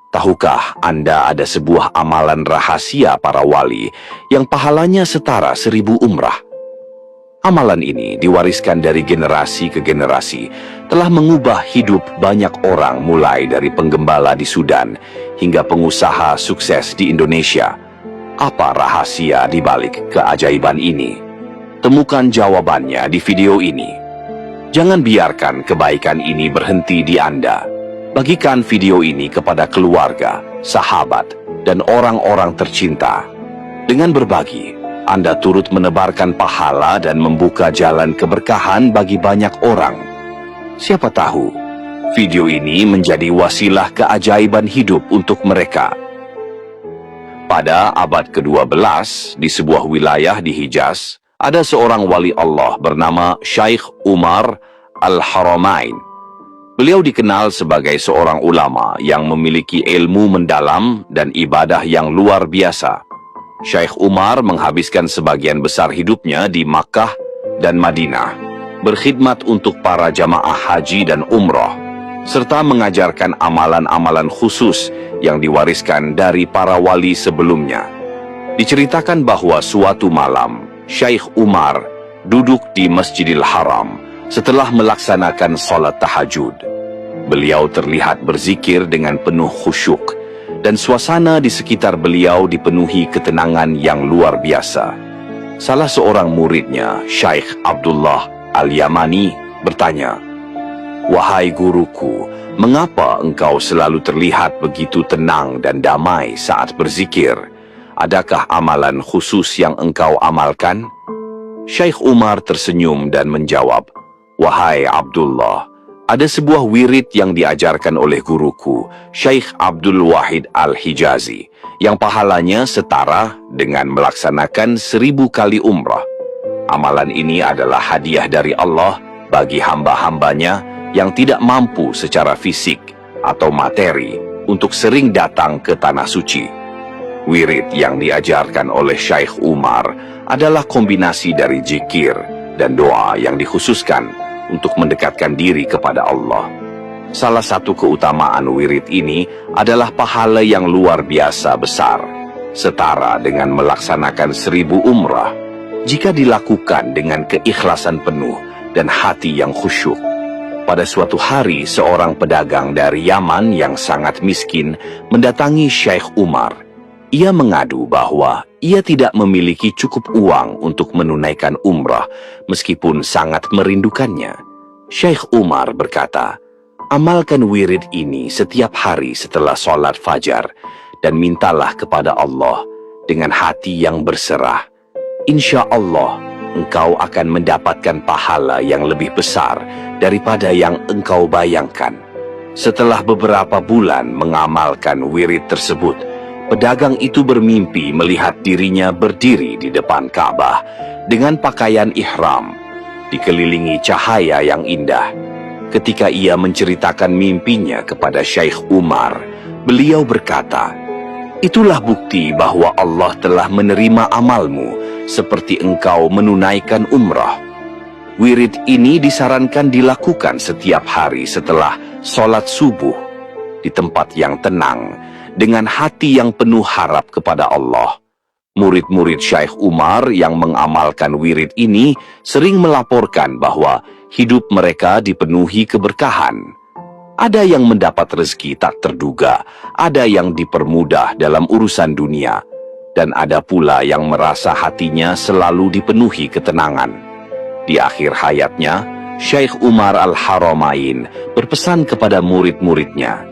Tahukah Anda ada sebuah amalan rahasia para wali yang pahalanya setara 1000 umrah? Amalan ini diwariskan dari generasi ke generasi, telah mengubah hidup banyak orang mulai dari penggembala di Sudan hingga pengusaha sukses di Indonesia. Apa rahasia di balik keajaiban ini? Temukan jawabannya di video ini. Jangan biarkan kebaikan ini berhenti di Anda. Bagikan video ini kepada keluarga, sahabat, dan orang-orang tercinta. Dengan berbagi, Anda turut menebarkan pahala dan membuka jalan keberkahan bagi banyak orang. Siapa tahu, video ini menjadi wasilah keajaiban hidup untuk mereka. Pada abad ke-12, di sebuah wilayah di Hijaz, ada seorang wali Allah bernama Syekh Umar Al-Haramain. Beliau dikenal sebagai seorang ulama yang memiliki ilmu mendalam dan ibadah yang luar biasa. Syekh Umar menghabiskan sebagian besar hidupnya di Makkah dan Madinah, berkhidmat untuk para jamaah haji dan umrah, serta mengajarkan amalan-amalan khusus yang diwariskan dari para wali sebelumnya. Diceritakan bahwa suatu malam, Syekh Umar duduk di Masjidil Haram setelah melaksanakan salat tahajud. Beliau terlihat berzikir dengan penuh khusyuk, dan suasana di sekitar beliau dipenuhi ketenangan yang luar biasa. Salah seorang muridnya, Syekh Abdullah Al-Yamani, bertanya, "Wahai guruku, mengapa engkau selalu terlihat begitu tenang dan damai saat berzikir? Adakah amalan khusus yang engkau amalkan?" Syekh Umar tersenyum dan menjawab, "Wahai Abdullah, ada sebuah wirid yang diajarkan oleh guruku, Syekh Abdul Wahid Al-Hijazi, yang pahalanya setara dengan melaksanakan 1000 kali umrah. Amalan ini adalah hadiah dari Allah bagi hamba-hambanya yang tidak mampu secara fisik atau materi untuk sering datang ke Tanah Suci." Wirid yang diajarkan oleh Syekh Umar adalah kombinasi dari zikir dan doa yang dikhususkan untuk mendekatkan diri kepada Allah. Salah satu keutamaan wirid ini adalah pahala yang luar biasa besar, setara dengan melaksanakan 1000 umrah, jika dilakukan dengan keikhlasan penuh dan hati yang khusyuk. Pada suatu hari, seorang pedagang dari Yaman yang sangat miskin mendatangi Syekh Umar. Ia mengadu bahwa ia tidak memiliki cukup uang untuk menunaikan umrah, meskipun sangat merindukannya. Syekh Umar berkata, "Amalkan wirid ini setiap hari setelah sholat fajar, dan mintalah kepada Allah dengan hati yang berserah. Insya Allah, engkau akan mendapatkan pahala yang lebih besar daripada yang engkau bayangkan." Setelah beberapa bulan mengamalkan wirid tersebut, pedagang itu bermimpi melihat dirinya berdiri di depan Ka'bah dengan pakaian ihram, dikelilingi cahaya yang indah. Ketika ia menceritakan mimpinya kepada Syekh Umar, beliau berkata, "Itulah bukti bahwa Allah telah menerima amalmu seperti engkau menunaikan umrah." Wirid ini disarankan dilakukan setiap hari setelah sholat subuh, di tempat yang tenang, dengan hati yang penuh harap kepada Allah. Murid-murid Syekh Umar yang mengamalkan wirid ini sering melaporkan bahwa hidup mereka dipenuhi keberkahan. Ada yang mendapat rezeki tak terduga, ada yang dipermudah dalam urusan dunia, dan ada pula yang merasa hatinya selalu dipenuhi ketenangan. Di akhir hayatnya, Syekh Umar Al-Haramain berpesan kepada murid-muridnya,